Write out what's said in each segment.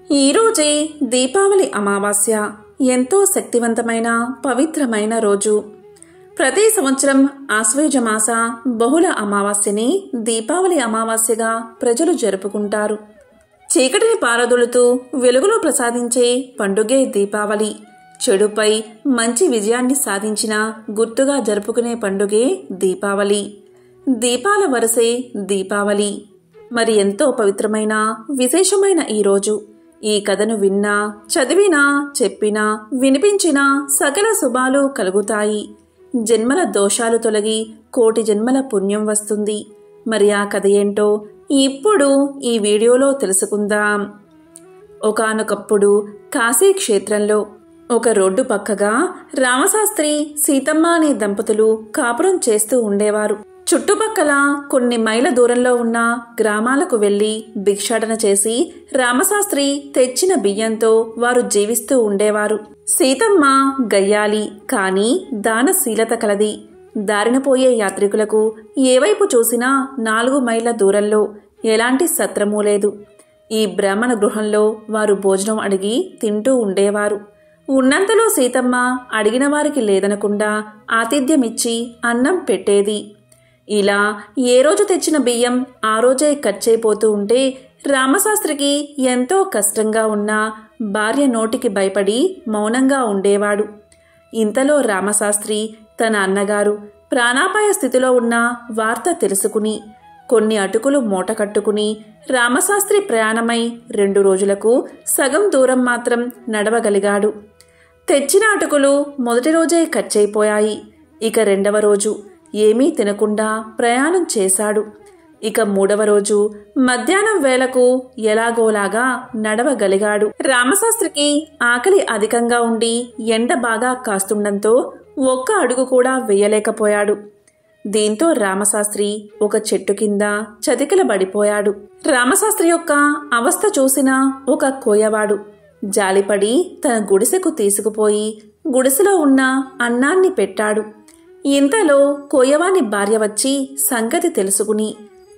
ఈరోజే దీపావళి అమావాస్య. ఎంతో శక్తివంతమైన పవిత్రమైన రోజు. ప్రతి సంవత్సరం ఆశ్వయుజ మాస బహుళ అమావాస్యని దీపావళి అమావాస్యగా ప్రజలు జరుపుకుంటారు. చీకటిని పారదొలుతూ వెలుగును ప్రసాదించే పండుగే దీపావళి. చెడుపై మంచి విజయాన్ని సాధించిన గుర్తుగా జరుపుకునే పండుగే దీపావళి. దీపాల వరసే దీపావళి. మరి ఎంతో పవిత్రమైన విశేషమైన ఈ రోజు ఈ కథను విన్నా, చదివినా, చెప్పినా, వినిపించినా సకల శుభాలు కలుగుతాయి. జన్మల దోషాలు తొలగి కోటి జన్మల పుణ్యం వస్తుంది. మరి ఆ కథ ఏంటో ఇప్పుడు ఈ వీడియోలో తెలుసుకుందాం. ఒకానొకప్పుడు కాశీ క్షేత్రంలో ఒక రోడ్డు పక్కగా రామశాస్త్రి, సీతమ్మ అనే దంపతులు కాపురం చేస్తూ ఉండేవారు. చుట్టుపక్కల కొన్ని మైళ్ళ దూరంలో ఉన్న గ్రామాలకు వెళ్లి భిక్షాటన చేసి రామశాస్త్రి తెచ్చిన బియ్యంతో వారు జీవిస్తూ ఉండేవారు. సీతమ్మ గయ్యాలి, కాని దానశీలత కలది. దారిన పోయే యాత్రికులకు ఏవైపు చూసినా 4 మైళ్ళ దూరంలో ఎలాంటి సత్రమూ లేదు. ఈ బ్రాహ్మణ గృహంలో వారు భోజనం అడిగి తింటూ ఉండేవారు. ఉన్నంతలో సీతమ్మ అడిగిన వారికి లేదనకుండా ఆతిథ్యమిచ్చి అన్నం పెట్టేది. ఇలా ఏ రోజు తెచ్చిన బియ్యం ఆ రోజే ఖర్చయిపోతూ ఉంటే రామశాస్త్రికి ఎంతో కష్టంగా ఉన్నా భార్య నోటికి భయపడి మౌనంగా ఉండేవాడు. ఇంతలో రామశాస్త్రి తన అన్నగారు ప్రాణాపాయ స్థితిలో ఉన్న వార్త తెలుసుకుని కొన్ని అటుకులు మూట కట్టుకుని రామశాస్త్రి ప్రయాణమై 2 రోజులకు సగం దూరం మాత్రం నడవగలిగాడు. తెచ్చిన అటుకులు మొదటి రోజే ఖర్చయిపోయాయి. ఇక 2వ రోజు ఏమీ తినకుండా ప్రయాణం చేశాడు. ఇక 3వ రోజు మధ్యాహ్నం వేళకు ఎలాగోలాగా నడవగలిగాడు. రామశాస్త్రికి ఆకలి అధికంగా ఉండి ఎండ బాగా కాస్తుండటంతో ఒక్క అడుగు కూడా వేయలేకపోయాడు. దీంతో రామశాస్త్రి ఒక చెట్టు కింద చతికిలబడిపోయాడు. రామశాస్త్రి యొక్క అవస్థ చూసిన ఒక కోయవాడు జాలిపడి తన గుడిసెకు తీసుకుపోయి గుడిసెలో ఉన్న అన్నాన్ని పెట్టాడు. ఇంతలో కోయవాని భార్య వచ్చి సంగతి తెలుసుకుని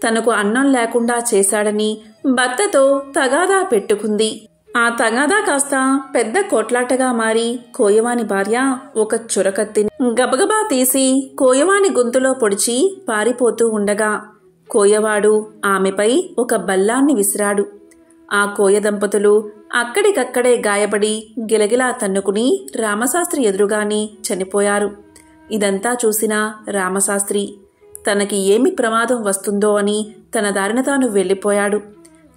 తనకు అన్నం లేకుండా చేశాడని భర్తతో తగాదా పెట్టుకుంది. ఆ తగాదా కాస్త పెద్ద కొట్లాటగా మారి కోయవాని భార్య ఒక చురకత్తిని గబగబా తీసి కోయవాని గొంతులో పొడిచి పారిపోతూ ఉండగా కోయవాడు ఆమెపై ఒక బల్లాన్ని విసిరాడు. ఆ కోయ దంపతులు అక్కడికక్కడే గాయపడి గిలగిలా తన్నుకుని రామశాస్త్రి ఎదురుగానే చనిపోయారు. ఇదంతా చూసిన రామశాస్త్రి తనకి ఏమి ప్రమాదం వస్తుందో అని తన దారిన తాను వెళ్ళిపోయాడు.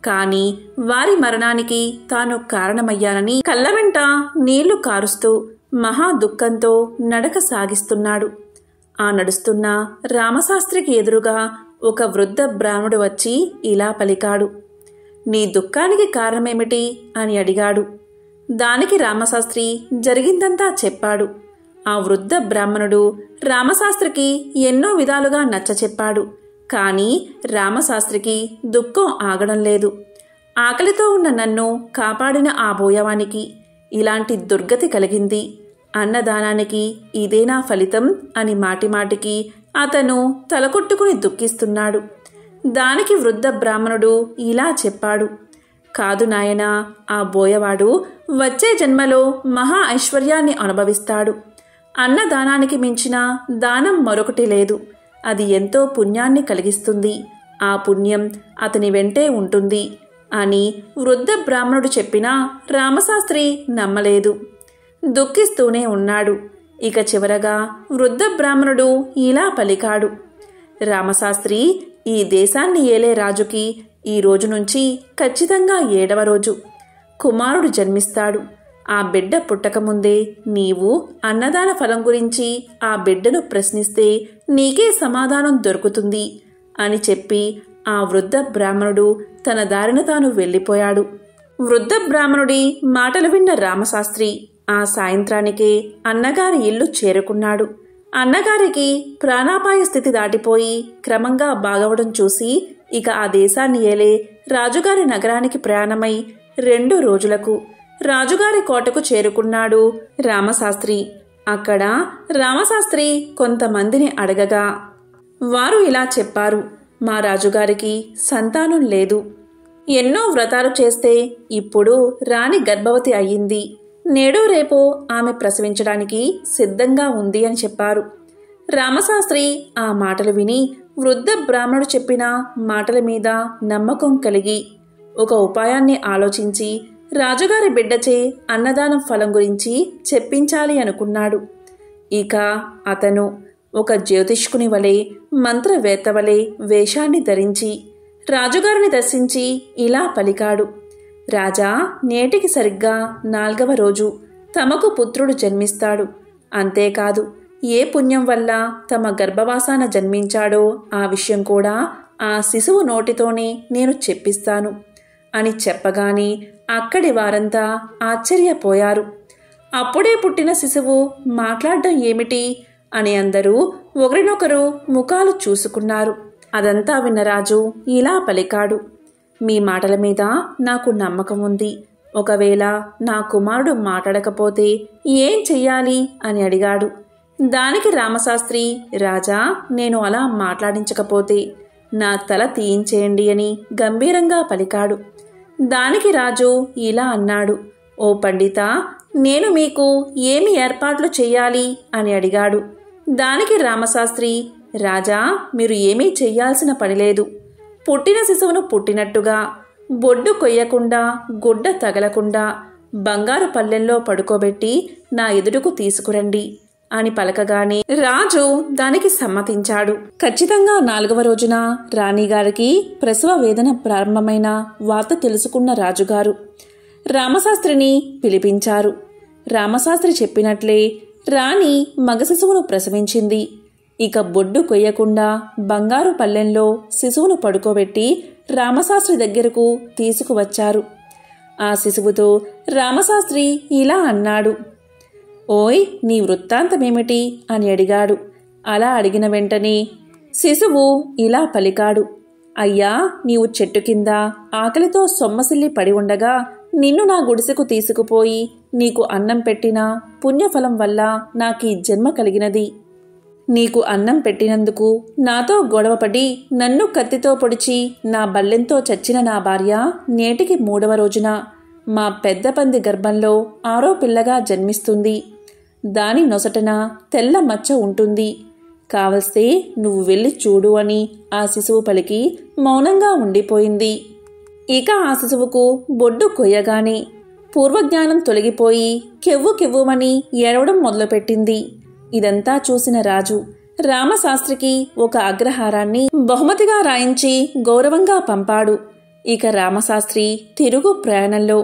కాని వారి మరణానికి తాను కారణమయ్యానని కళ్ళ వెంట నీళ్లు కారుస్తూ మహా దుఃఖంతో నడక సాగిస్తున్నాడు. ఆ నడుస్తున్న రామశాస్త్రికి ఎదురుగా ఒక వృద్ధ బ్రాహ్మణుడు వచ్చి ఇలా పలికాడు. నీ దుఃఖానికి కారణమేమిటి అని అడిగాడు. దానికి రామశాస్త్రి జరిగిందంతా చెప్పాడు. ఆ వృద్ధ బ్రాహ్మణుడు రామశాస్త్రికి ఎన్నో విధాలుగా నచ్చచెప్పాడు. కాని రామశాస్త్రికి దుఃఖం ఆగడం లేదు. ఆకలితో ఉన్న నన్ను కాపాడిన ఆ బోయవానికి ఇలాంటి దుర్గతి కలిగింది. అన్నదానానికి ఇదేనా ఫలితం అని మాటిమాటికి అతను తలకొట్టుకుని దుఃఖిస్తున్నాడు. దానికి వృద్ధ బ్రాహ్మణుడు ఇలా చెప్పాడు. కాదు నాయనా, ఆ బోయవాడు వచ్చే జన్మలో మహా ఐశ్వర్యాన్ని అనుభవిస్తాడు. అన్నదానానికి మించిన దానం మరొకటి లేదు. అది ఎంతో పుణ్యాన్ని కలిగిస్తుంది. ఆ పుణ్యం అతని వెంటే ఉంటుంది అని వృద్ధ బ్రాహ్మణుడు చెప్పినా రామశాస్త్రి నమ్మలేదు. దుఃఖిస్తూనే ఉన్నాడు. ఇక చివరగా వృద్ధ బ్రాహ్మణుడు ఇలా పలికాడు. రామశాస్త్రి, ఈ దేశాన్ని ఏలే రాజుకి ఈ రోజు నుంచి ఖచ్చితంగా 7వ రోజు కుమారుడు జన్మిస్తాడు. ఆ బిడ్డ పుట్టకముందే నీవు అన్నదాన ఫలం గురించి ఆ బిడ్డను ప్రశ్నిస్తే నీకే సమాధానం దొరుకుతుంది అని చెప్పి ఆ వృద్ధ బ్రాహ్మణుడు తన దారిన తాను వెళ్ళిపోయాడు. వృద్ధ బ్రాహ్మణుడి మాటలు విన్న రామశాస్త్రి ఆ సాయంత్రానికే అన్నగారి ఇల్లు చేరుకున్నాడు. అన్నగారికి ప్రాణాపాయ స్థితి దాటిపోయి క్రమంగా బాగవడం చూసి ఇక ఆ దేశాన్ని ఏలే రాజుగారి నగరానికి ప్రయాణమై 2 రోజులకు రాజుగారి కోటకు చేరుకున్నాడు రామశాస్త్రి. అక్కడ రామశాస్త్రి కొంతమందిని అడగగా వారు ఇలా చెప్పారు. మా రాజుగారికి సంతానం లేదు. ఎన్నో వ్రతాలు చేస్తే ఇప్పుడు రాణి గర్భవతి అయ్యింది. నేడో రేపో ఆమె ప్రసవించడానికి సిద్ధంగా ఉంది అని చెప్పారు. రామశాస్త్రి ఆ మాటలు విని వృద్ధ బ్రాహ్మణుడు చెప్పిన మాటల మీద నమ్మకం కలిగి ఒక ఉపాయాన్ని ఆలోచించి రాజుగారి బిడ్డచే అన్నదానం ఫలం గురించి చెప్పించాలి అనుకున్నాడు. ఇక అతను ఒక జ్యోతిష్కుని వలె మంత్రవేత్త వలె వేషాన్ని ధరించి రాజుగారిని దర్శించి ఇలా పలికాడు. రాజా, నేటికి సరిగ్గా 4వ రోజు తమకు పుత్రుడు జన్మిస్తాడు. అంతేకాదు, ఏ పుణ్యం వల్ల తమ గర్భవాసాన జన్మించాడో ఆ విషయం కూడా ఆ శిశువు నోటితోనే నేను చెప్పిస్తాను అని చెప్పగానే అక్కడి వారంతా ఆశ్చర్యపోయారు. అప్పుడే పుట్టిన శిశువు మాట్లాడడం ఏమిటి అని అందరూ ఒకరినొకరు ముఖాలు చూసుకున్నారు. అదంతా విన్న రాజు ఇలా పలికాడు. మీ మాటల మీద నాకు నమ్మకం ఉంది. ఒకవేళ నా కుమారుడు మాట్లాడకపోతే ఏం చెయ్యాలి అని అడిగాడు. దానికి రామశాస్త్రి, రాజా, నేను అలా మాట్లాడించకపోతే నా తల తీయించేయండి అని గంభీరంగా పలికాడు. దానికి రాజు ఇలా అన్నాడు. ఓ పండిత, నేను మీకు ఏమి ఏర్పాట్లు చెయ్యాలి అని అడిగాడు. దానికి రామశాస్త్రి, రాజా, మీరు ఏమీ చెయ్యాల్సిన పనిలేదు. పుట్టిన శిశువును పుట్టినట్టుగా బొడ్డు కొయ్యకుండా గుడ్డ తగలకుండా బంగారు పల్లెంలో పడుకోబెట్టి నా ఎదురుకు తీసుకురండి అని పలకగానే రాజు దానికి సమ్మతించాడు. ఖచ్చితంగా 4వ రోజున రాణిగారికి ప్రసవ వేదన ప్రారంభమైన వార్త తెలుసుకున్న రాజుగారు రామశాస్త్రిని పిలిపించారు. రామశాస్త్రి చెప్పినట్లే రాణి మగ శిశువును ప్రసవించింది. ఇక బొడ్డు కొయ్యకుండా బంగారు పల్లెంలో శిశువును పడుకోబెట్టి రామశాస్త్రి దగ్గరకు తీసుకువచ్చారు. ఆ శిశువుతో రామశాస్త్రి ఇలా అన్నాడు. ఓయ్, నీ వృత్తాంతమేమిటి అని అడిగాడు. అలా అడిగిన వెంటనే శిశువు ఇలా పలికాడు. అయ్యా, నీవు చెట్టు కింద ఆకలితో సొమ్మసిల్లి పడి ఉండగా నిన్ను నా గుడిసెకు తీసుకుపోయి నీకు అన్నం పెట్టిన పుణ్యఫలం వల్ల నాకీ జన్మ కలిగినది. నీకు అన్నం పెట్టినందుకు నాతో గొడవపడి నన్ను కత్తితో పొడిచి నా బల్లెంతో చచ్చిన నా భార్య నేటికి 3వ రోజున మా పెద్ద పంది గర్భంలో 6వ పిల్లగా జన్మిస్తుంది. దాని నొసటన తెల్ల మచ్చ ఉంటుంది. కావల్స్తే నువ్వు వెళ్ళి చూడు అని ఆ శిశువు పలికి మౌనంగా ఉండిపోయింది. ఇక ఆ శిశువుకు బొడ్డు కొయ్యగానే పూర్వజ్ఞానం తొలగిపోయి కెవ్వు కెవ్వుమని ఏడవడం మొదలుపెట్టింది. ఇదంతా చూసిన రాజు రామశాస్త్రికి ఒక అగ్రహారాన్ని బహుమతిగా రాయించి గౌరవంగా పంపాడు. ఇక రామశాస్త్రి తిరుగు ప్రయాణంలో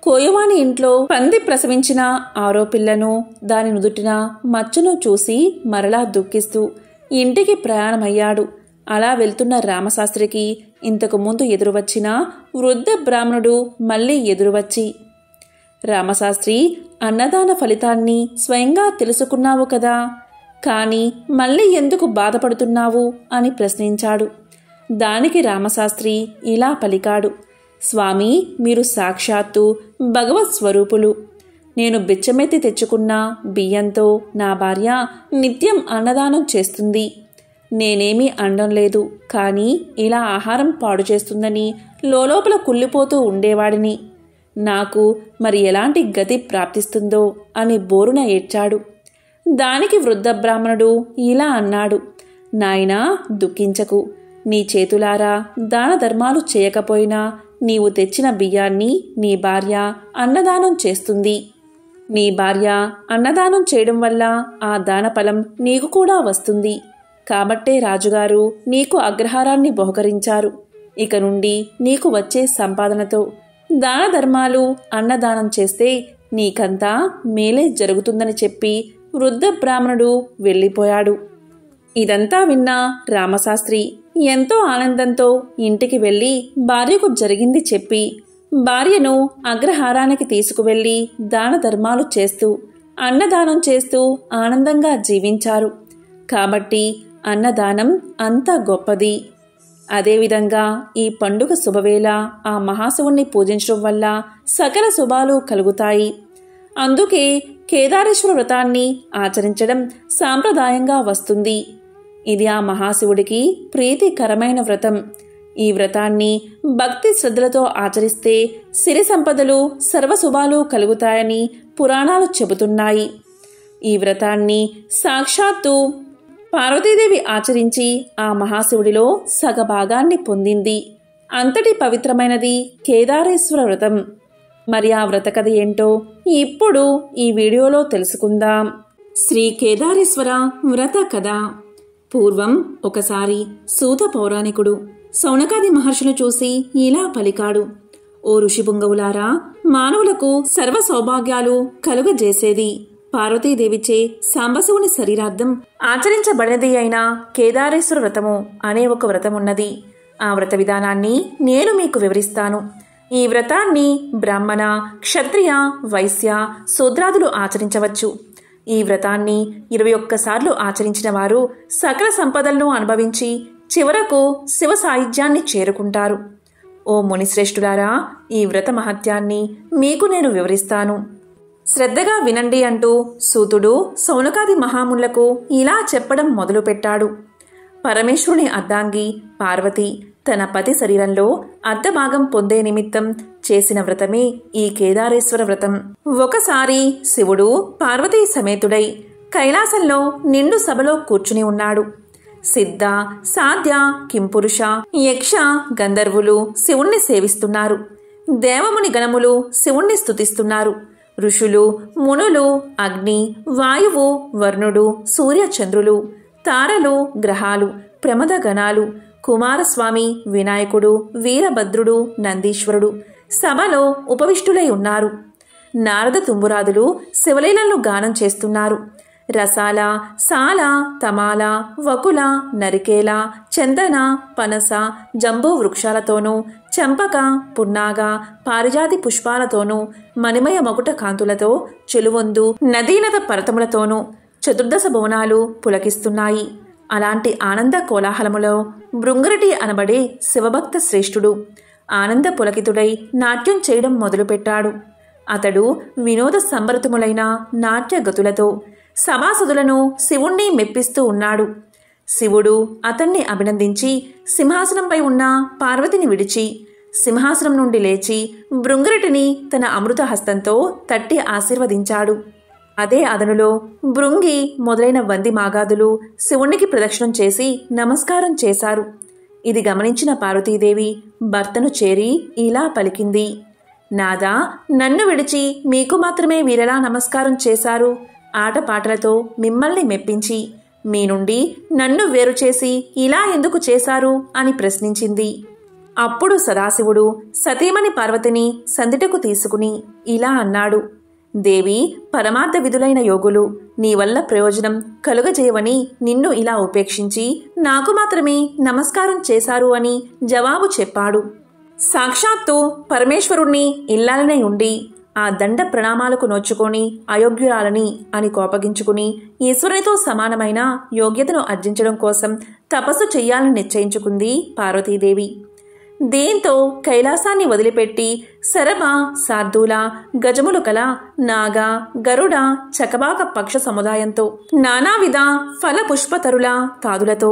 కోయవాని ఇంట్లో పంది ప్రసవించిన 6వ పిల్లను దాని నుదుటిన మచ్చను చూసి మరలా దుఃఖిస్తూ ఇంటికి ప్రయాణమయ్యాడు. అలా వెళ్తున్న రామశాస్త్రికి ఇంతకు ముందు ఎదురువచ్చిన వృద్ధ బ్రాహ్మణుడు మళ్లీ ఎదురువచ్చి, రామశాస్త్రి, అన్నదాన ఫలితాన్ని స్వయంగా తెలుసుకున్నావు కదా, కానీ మళ్ళీ ఎందుకు బాధపడుతున్నావు అని ప్రశ్నించాడు. దానికి రామశాస్త్రి ఇలా పలికాడు. స్వామి, మీరు సాక్షాత్తు భగవత్ స్వరూపులు. నేను బిచ్చమెత్తి తెచ్చుకున్న బియ్యంతో నా భార్య నిత్యం అన్నదానం చేస్తుంది. నేనేమీ అనడం లేదు, కానీ ఇలా ఆహారం పాడు చేస్తుందని లోలోపల కుళ్ళిపోతూ ఉండేవాడిని. నాకు మరి ఎలాంటి గతి ప్రాప్తిస్తుందో అని బోరున ఏడ్చాడు. దానికి వృద్ధ బ్రాహ్మణుడు ఇలా అన్నాడు. నాయనా, దుఃఖించకు. నీ చేతులారా దాన ధర్మాలు చేయకపోయినా నీవు తెచ్చిన బియ్యాన్ని నీ భార్య అన్నదానం చేస్తుంది. నీ భార్య అన్నదానం చేయడం వల్ల ఆ దానఫలం నీకు కూడా వస్తుంది. కాబట్టే రాజుగారు నీకు అగ్రహారాన్ని బహుకరించారు. ఇక నుండి నీకు వచ్చే సంపాదనతో దాన ధర్మాలు అన్నదానం చేస్తే నీకంతా మేలే జరుగుతుందని చెప్పి వృద్ధ బ్రాహ్మణుడు వెళ్ళిపోయాడు. ఇదంతా విన్న రామశాస్త్రి ఎంతో ఆనందంతో ఇంటికి వెళ్లి భార్యకు జరిగింది చెప్పి భార్యను అగ్రహారానికి తీసుకువెళ్లి దాన ధర్మాలు చేస్తూ అన్నదానం చేస్తూ ఆనందంగా జీవించారు. కాబట్టి అన్నదానం అంత గొప్పది. అదేవిధంగా ఈ పండుగ శుభవేళ ఆ మహాశివుణ్ణి పూజించడం వల్ల సకల శుభాలు కలుగుతాయి. అందుకే కేదారేశ్వర వ్రతాన్ని ఆచరించడం సాంప్రదాయంగా వస్తుంది. ఇది ఆ మహాశివుడికి ప్రీతికరమైన వ్రతం. ఈ వ్రతాన్ని భక్తి శ్రద్ధలతో ఆచరిస్తే సిరి సంపదలు సర్వశుభాలు కలుగుతాయని పురాణాలు చెబుతున్నాయి. ఈ వ్రతాన్ని సాక్షాత్తు పార్వతీదేవి ఆచరించి ఆ మహాశివుడిలో సగభాగాన్ని పొందింది. అంతటి పవిత్రమైనది కేదారేశ్వర వ్రతం. మరి ఆ వ్రత కథ ఏంటో ఇప్పుడు ఈ వీడియోలో తెలుసుకుందాం. శ్రీ కేదారేశ్వర వ్రత కథ. పూర్వం ఒకసారి సూత పౌరాణికుడు శౌనకాది మహర్షులు చూసి ఇలా పలికాడు: ఓ ఋషిపుంగవులారా, మానవులకు సర్వ సౌభాగ్యాలు కలుగజేసేది పార్వతీదేవిచే సాంబశివుని శరీరార్థం ఆచరించబడినది అయిన కేదారేశ్వర వ్రతము అనే ఒక వ్రతమున్నది. ఆ వ్రత విధానాన్ని నేను మీకు వివరిస్తాను. ఈ వ్రతాన్ని బ్రాహ్మణ, క్షత్రియ, వైశ్య, శూద్రాదులు ఆచరించవచ్చు. ఈ వ్రతాన్ని 21 సార్లు ఆచరించిన వారు సకల సంపదలను అనుభవించి చివరకు శివ సాయుధ్యాన్ని చేరుకుంటారు. ఓ మునిశ్రేష్ఠులారా, ఈ వ్రత మహత్యాన్ని మీకు నేను వివరిస్తాను. శ్రద్ధగా వినండి అంటూ సూతుడు శౌనకాది మహామునులకు ఇలా చెప్పడం మొదలుపెట్టాడు. పరమేశ్వరుని అర్ధాంగి పార్వతి తన పతి శరీరంలో అర్ధభాగం పొందే నిమిత్తం చేసిన వ్రతమే ఈ కేదారేశ్వర వ్రతం. ఒకసారి శివుడు పార్వతీ సమేతుడై కైలాసంలో నిండు సభలో కూర్చుని ఉన్నాడు. సిద్ధ, సాధ్య, కింపురుష, యక్ష, గంధర్వులు శివుణ్ణి సేవిస్తున్నారు. దేవముని గణములు శివుణ్ణి స్తుతిస్తున్నారు. ఋషులు, మునులు, అగ్ని, వాయువు, వర్ణుడు, సూర్య, చంద్రులు, తారలు, గ్రహాలు, ప్రమద గణాలు, కుమారస్వామి, వినాయకుడు, వీరభద్రుడు, నందీశ్వరుడు సభలో ఉపవిష్టులై ఉన్నారు. నారద తుంబురాదులు శివలీలలను గానం చేస్తున్నారు. రసాల, సాల, తమాల, వకుల, నరికేల, చందన, పనస, జంబూ వృక్షాలతోనూ, చంపక, పున్నాగ, పారిజాతి పుష్పాలతోనూ, మణిమయ మకుట కాంతులతో, చెలువొందు నదీనద పర్వతములతోనూ చతుర్దశ భువనాలు పులకిస్తున్నాయి. అలాంటి ఆనంద కోలాహలములో భృంగరటి అనబడే శివభక్త శ్రేష్ఠుడు ఆనంద పులకితుడై నాట్యం చేయడం మొదలుపెట్టాడు. అతడు వినోద సంభరితములైన నాట్య గతులతో సభాసదులను శివుణ్ణి మెప్పిస్తూ ఉన్నాడు. శివుడు అతన్ని అభినందించి సింహాసనంపై ఉన్న పార్వతిని విడిచి సింహాసనం నుండి లేచి భృంగరటిని తన అమృత హస్తంతో తట్టి ఆశీర్వదించాడు. అదే అదనులో భృంగి మొదలైన వంది మాగాదులు శివునికి ప్రదక్షిణం చేసి నమస్కారం చేశారు. ఇది గమనించిన పార్వతీదేవి భర్తను చేరి ఇలా పలికింది: నాదా, నన్ను విడిచి మీకు మాత్రమే వీరెలా నమస్కారం చేశారు? ఆటపాటలతో మిమ్మల్ని మెప్పించి మీ నుండి నన్ను వేరు చేసి ఇలా ఎందుకు చేశారు అని ప్రశ్నించింది. అప్పుడు సదాశివుడు సతీమణి పార్వతిని సందిటకు తీసుకుని ఇలా అన్నాడు: దేవి, పరమార్థ విధులైన యోగులు నీ వల్ల ప్రయోజనం కలుగజేయవని నిన్ను ఇలా ఉపేక్షించి నాకు మాత్రమే నమస్కారం చేశారు అని జవాబు చెప్పాడు. సాక్షాత్తు పరమేశ్వరుణ్ణి ఇల్లాలనై ఉండి ఆ దండ ప్రణామాలకు నోచుకొని అయోగ్యురాలని అని కోపగించుకుని ఈశ్వరునితో సమానమైన యోగ్యతను ఆర్జించడం కోసం తపస్సు చెయ్యాలని నిశ్చయించుకుంది పార్వతీదేవి. దీంతో కైలాసాన్ని వదిలిపెట్టి శరభ, శార్దూల, గజములు కల నాగ, గరుడ, చకబాక పక్ష సముదాయంతో నానావిధ ఫల పుష్పతరుల తాదులతో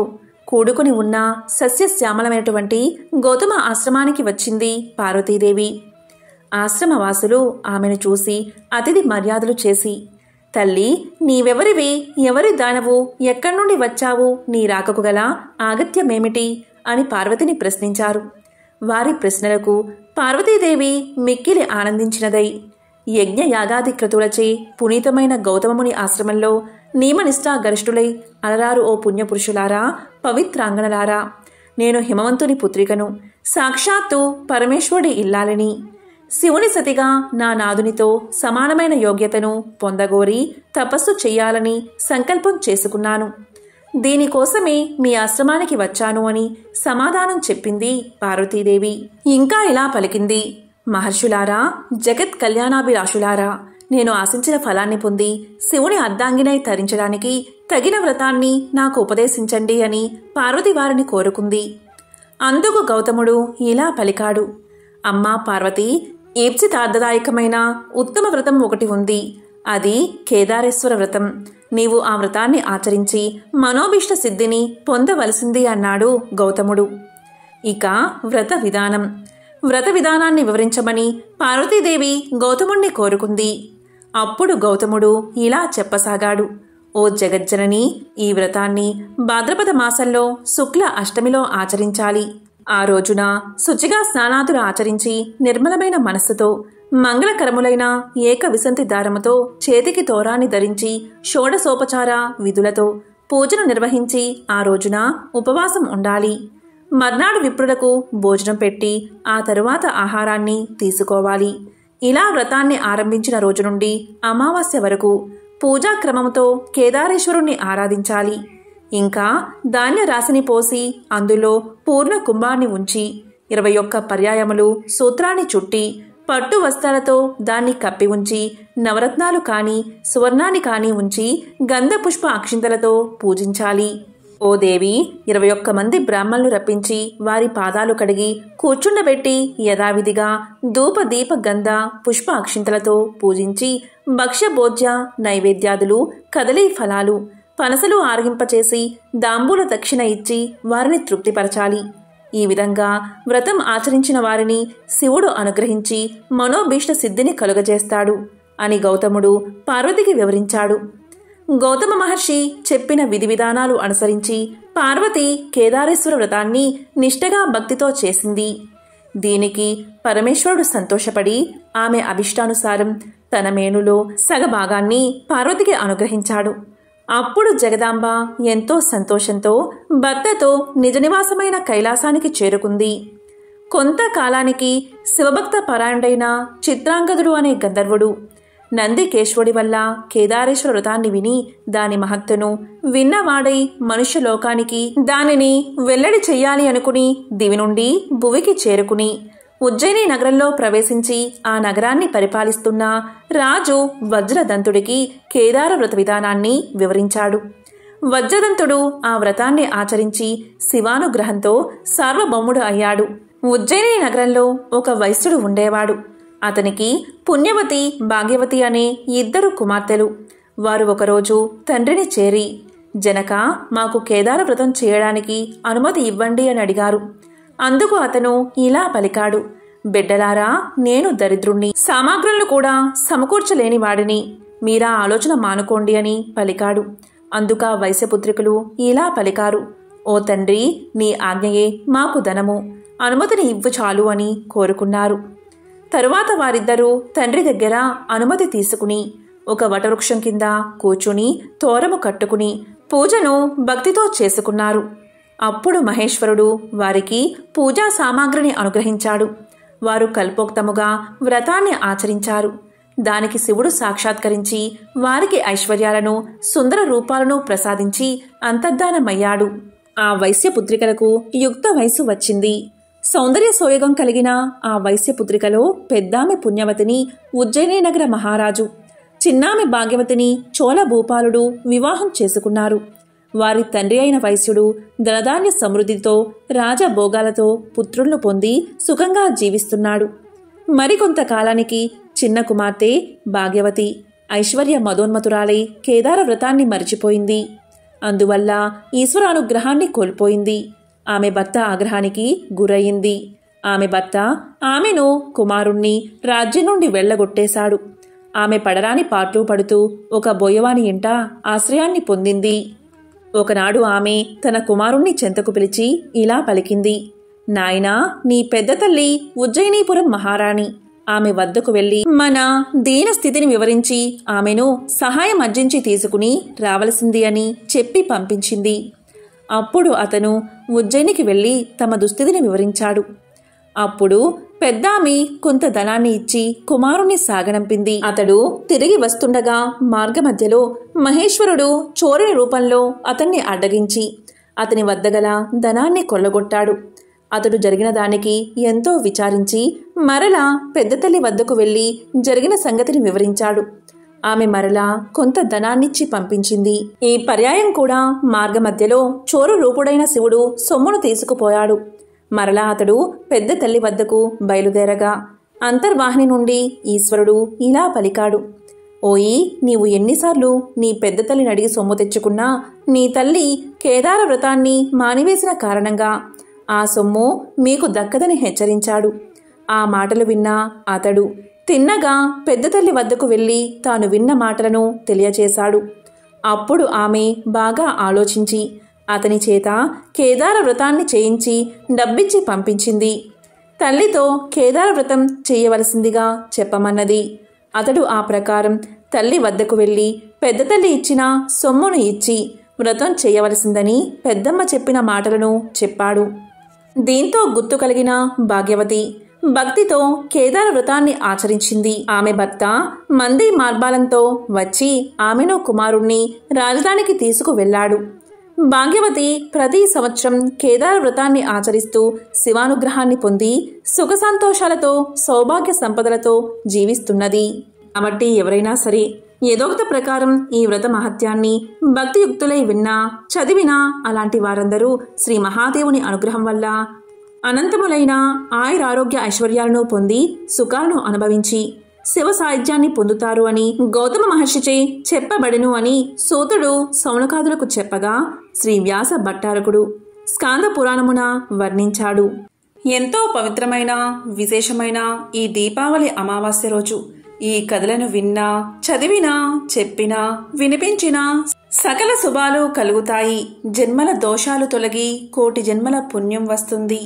కూడుకుని ఉన్న సస్యశ్యామలమైనటువంటి గౌతమ ఆశ్రమానికి వచ్చింది పార్వతీదేవి. ఆశ్రమవాసులు ఆమెను చూసి అతిథి మర్యాదలు చేసి, తల్లి, నీవెవరివి, ఎవరి దానవు, ఎక్కడి నుండి వచ్చావు, నీ రాకకు గల ఆగత్యమేమిటి అని పార్వతిని ప్రశ్నించారు. వారి ప్రశ్నలకు పార్వతీదేవి మిక్కిలి ఆనందించినదై యజ్ఞ యాగాది క్రతువులచే పునీతమైన గౌతమముని ఆశ్రమంలో నియమనిష్టా గరిష్ఠులై అలరారు ఓ పుణ్యపురుషులారా, పవిత్రాంగణలారా, నేను హిమవంతుని పుత్రికను, సాక్షాత్తు పరమేశ్వరుడి ఇల్లాలిని. శివుని సతిగా నా నాదునితో సమానమైన యోగ్యతను పొందగోరి తపస్సు చెయ్యాలని సంకల్పం చేసుకున్నాను. దీనికోసమే మీ ఆశ్రమానికి వచ్చాను అని సమాధానం చెప్పింది పార్వతీదేవి. ఇంకా ఇలా పలికింది: మహర్షులారా, జగత్ కళ్యాణాభిలాషులారా, నేను ఆశించిన ఫలాన్ని పొంది శివుని అర్ధాంగినై తరించడానికి తగిన వ్రతాన్ని నాకు ఉపదేశించండి అని పార్వతి వారిని కోరుకుంది. అందుకు గౌతముడు ఇలా పలికాడు: అమ్మా పార్వతి, ఈప్సితార్థదాయకమైన ఉత్తమ వ్రతం ఒకటి ఉంది. అది కేదారేశ్వర వ్రతం. నీవు ఆ వ్రతాన్ని ఆచరించి మనోభీష్ట సిద్ధిని పొందవలసింది అన్నాడు గౌతముడు. ఇక వ్రత విధానం. వ్రత విధానాన్ని వివరించమని పార్వతీదేవి గౌతముణ్ణి కోరుకుంది. అప్పుడు గౌతముడు ఇలా చెప్పసాగాడు. ఓ జగజ్జనని, ఈ వ్రతాన్ని భాద్రపద మాసంలో శుక్ల అష్టమిలో ఆచరించాలి. ఆ రోజున శుచిగా స్నానాదులు ఆచరించి నిర్మలమైన మనస్సుతో మంగళకరములైన ఏక విసంతి దారముతో చేతికి తోరాన్ని ధరించి షోడశోపచార విధులతో పూజను నిర్వహించి ఆ రోజున ఉపవాసం ఉండాలి. మర్నాడు విప్రులకు భోజనం పెట్టి ఆ తరువాత ఆహారాన్ని తీసుకోవాలి. ఇలా వ్రతాన్ని ఆరంభించిన రోజు నుండి అమావాస్య వరకు పూజాక్రమంతో కేదారేశ్వరుణ్ణి ఆరాధించాలి. ఇంకా ధాన్య రాశిని పోసి అందులో పూర్ణ కుంభాన్ని ఉంచి 21 పర్యాయములు సూత్రాన్ని చుట్టి పట్టు వస్త్రాలతో దాన్ని కప్పి ఉంచి నవరత్నాలు కాని సువర్ణాన్ని కాని ఉంచి గంధ పుష్ప అక్షింతలతో పూజించాలి. ఓ దేవి, 21 మంది బ్రాహ్మణులు రప్పించి వారి పాదాలు కడిగి కూర్చుండబెట్టి యథావిధిగా ధూప దీప గంధ పుష్ప అక్షింతలతో పూజించి భక్ష్య భోజ్య నైవేద్యాదులు కదలీ ఫలాలు పనసలు ఆరగింపచేసి దాంబూల దక్షిణ ఇచ్చి వారిని తృప్తిపరచాలి. ఈ విధంగా వ్రతం ఆచరించిన వారిని శివుడు అనుగ్రహించి మనోభీష్ట సిద్ధిని కలుగజేస్తాడు అని గౌతముడు పార్వతికి వివరించాడు. గౌతమ మహర్షి చెప్పిన విధి విధానాలు అనుసరించి పార్వతి కేదారేశ్వర వ్రతాన్ని నిష్ఠగా భక్తితో చేసింది. దీనికి పరమేశ్వరుడు సంతోషపడి ఆమె అభిష్టానుసారం తన మేనులో సగభాగాన్ని పార్వతికి అనుగ్రహించాడు. అప్పుడు జగదాంబ ఎంతో సంతోషంతో భర్తతో నిజ నివాసమైన కైలాసానికి చేరుకుంది. కొంతకాలానికి శివభక్త పరాయణుడైన చిత్రాంగదుడు అనే గంధర్వుడు నందికేశ్వరుడి వల్ల కేదారేశ్వర వ్రతాన్ని విని దాని మహత్తును విన్నవాడై మనుష్యలోకానికి దానిని వెల్లడి చెయ్యాలి అనుకుని దివి నుండి భువికి చేరుకుని ఉజ్జయిని నగరంలో ప్రవేశించి ఆ నగరాన్ని పరిపాలిస్తున్న రాజు వజ్రదంతుడికి కేదార వ్రత విధానాన్ని వివరించాడు. వజ్రదంతుడు ఆ వ్రతాన్ని ఆచరించి శివానుగ్రహంతో సార్వభౌముడు అయ్యాడు. ఉజ్జయిని నగరంలో ఒక వైశ్యుడు ఉండేవాడు. అతనికి పుణ్యవతి భాగ్యవతి అనే 2 కుమార్తెలు. వారు ఒకరోజు తండ్రిని చేరి, జనక, మాకు కేదార వ్రతం చేయడానికి అనుమతి ఇవ్వండి అని అడిగారు. అందుకు అతను ఇలా పలికాడు. బిడ్డలారా, నేను దరిద్రుణ్ణి, సామాగ్రులను కూడా సమకూర్చలేని వాడిని. మీరా ఆలోచన మానుకోండి అని పలికాడు. అందుక వైశ్యపుత్రికలు ఇలా పలికారు. ఓ తండ్రి, నీ ఆజ్ఞయే మాకు ధనము, అనుమతిని ఇవ్వు చాలు అని కోరుకున్నారు. తరువాత వారిద్దరూ తండ్రి దగ్గర అనుమతి తీసుకుని ఒక వటవృక్షం కింద కూర్చుని తోరము కట్టుకుని పూజను భక్తితో చేసుకున్నారు. అప్పుడు మహేశ్వరుడు వారికి పూజా సామాగ్రిని అనుగ్రహించాడు. వారు కల్పోక్తముగా వ్రతాన్ని ఆచరించారు. దానికి శివుడు సాక్షాత్కరించి వారికి ఐశ్వర్యాలను సుందర రూపాలను ప్రసాదించి అంతర్ధానమయ్యాడు. ఆ వైశ్యపుత్రికలకు యుక్త వయసు వచ్చింది. సౌందర్య సోయగం కలిగిన ఆ వైశ్యపుత్రికలో పెద్దామె పుణ్యవతిని ఉజ్జయిని నగర మహారాజు, చిన్నామె భాగ్యవతిని చోళ భూపాలుడు వివాహం చేసుకున్నారు. వారి తండ్రి అయిన వైశ్యుడు ధనధాన్య సమృద్ధితో రాజభోగాలతో పుత్రులను పొంది సుఖంగా జీవిస్తున్నాడు. మరికొంతకాలానికి చిన్న కుమార్తె భాగ్యవతి ఐశ్వర్య మదోన్మతురాలై కేదార వ్రతాన్ని మరిచిపోయింది. అందువల్ల ఈశ్వరానుగ్రహాన్ని కోల్పోయింది. ఆమె భర్త ఆగ్రహానికి గురయింది. ఆమె భర్త ఆమెను కుమారుణ్ణి రాజ్యం నుండి వెళ్లగొట్టేశాడు. ఆమె పడరాని పాటలు పడుతూ ఒక బోయవాని ఇంట ఆశ్రయాన్ని పొందింది. ఒకనాడు ఆమె తన కుమారుణ్ణి చెంతకు పిలిచి ఇలా పలికింది. నాయనా, నీ పెద్ద తల్లి ఉజ్జయినీపురం మహారాణి. ఆమె వద్దకు వెళ్లి మన దీన స్థితిని వివరించి ఆమెను సహాయం అర్జించి తీసుకుని రావలసింది అని చెప్పి పంపించింది. అప్పుడు అతను ఉజ్జయినికి వెళ్లి తమ దుస్థితిని వివరించాడు. అప్పుడు పెద్దామి కొంత ధనాన్ని ఇచ్చి కుమారుణ్ణి సాగనంపింది. అతడు తిరిగి వస్తుండగా మార్గమధ్యలో మహేశ్వరుడు చోరుని రూపంలో అతన్ని అడ్డగించి అతని వద్దగల ధనాన్ని కొల్లగొట్టాడు. అతడు జరిగిన దానికి ఎంతో విచారించి మరలా పెద్ద తల్లి వద్దకు వెళ్లి జరిగిన సంగతిని వివరించాడు. ఆమె మరలా కొంత ధనాన్నిచ్చి పంపించింది. ఈ పర్యాయం కూడా మార్గమధ్యలో చోరు రూపుడైన శివుడు సొమ్మును తీసుకుపోయాడు. మరలా అతడు పెద్ద తల్లి వద్దకు బయలుదేరగా అంతర్వాహిని నుండి ఈశ్వరుడు ఇలా పలికాడు. ఓయి, నీవు ఎన్నిసార్లు నీ పెద్ద తల్లిని అడిగి సొమ్ము తెచ్చుకున్నా నీ తల్లి కేదార వ్రతాన్ని మానివేసిన కారణంగా ఆ సొమ్ము మీకు దక్కదని హెచ్చరించాడు. ఆ మాటలు విన్న అతడు తిన్నగా పెద్ద తల్లి వద్దకు వెళ్ళి తాను విన్న మాటలను తెలియచేశాడు. అప్పుడు ఆమె బాగా ఆలోచించి అతని చేత కేదార వ్రతాన్ని చేయించి డబ్బిచ్చి పంపించింది. తల్లితో కేదార వ్రతం చేయవలసిందిగా చెప్పమన్నది. అతడు ఆ ప్రకారం తల్లి వద్దకు వెళ్ళి పెద్ద తల్లి ఇచ్చిన సొమ్మును ఇచ్చి వ్రతం చేయవలసిందని పెద్దమ్మ చెప్పిన మాటలను చెప్పాడు. దీంతో గుర్తు కలిగిన భాగ్యవతి భక్తితో కేదార వ్రతాన్ని ఆచరించింది. ఆమె భర్త మంది మార్బాలంతో వచ్చి ఆమెను కుమారుణ్ణి రాజధానికి తీసుకువెళ్లాడు. భాగ్యవతి ప్రతి సంవత్సరం కేదార వ్రతాన్ని ఆచరిస్తూ శివానుగ్రహాన్ని పొంది సుఖ సంతోషాలతో సౌభాగ్య సంపదలతో జీవిస్తున్నది. కాబట్టి ఎవరైనా సరే యథోక్త ప్రకారం ఈ వ్రత మహత్యాన్ని భక్తియుక్తులై విన్నా చదివినా అలాంటి వారందరూ శ్రీ మహాదేవుని అనుగ్రహం వల్ల అనంతములైన ఆయురారోగ్య ఐశ్వర్యాలను పొంది సుఖాలను అనుభవించి శివ సాయుధ్యాన్ని పొందుతారు అని గౌతమ మహర్షిచే చెప్పబడెను అని సూతుడు సౌనకాదులకు చెప్పగా శ్రీ వ్యాస భట్టారకుడు స్కాంద పురాణమున వర్ణించాడు. ఎంతో పవిత్రమైన విశేషమైన ఈ దీపావళి అమావాస్య రోజు ఈ కథలను విన్నా చదివినా చెప్పినా వినిపించినా సకల శుభాలు కలుగుతాయి. జన్మల దోషాలు తొలగి కోటి జన్మల పుణ్యం వస్తుంది.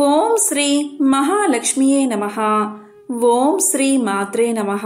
ఓం శ్రీ మహాలక్ష్మియే నమః. ఓం శ్రీ మాత్రే నమః.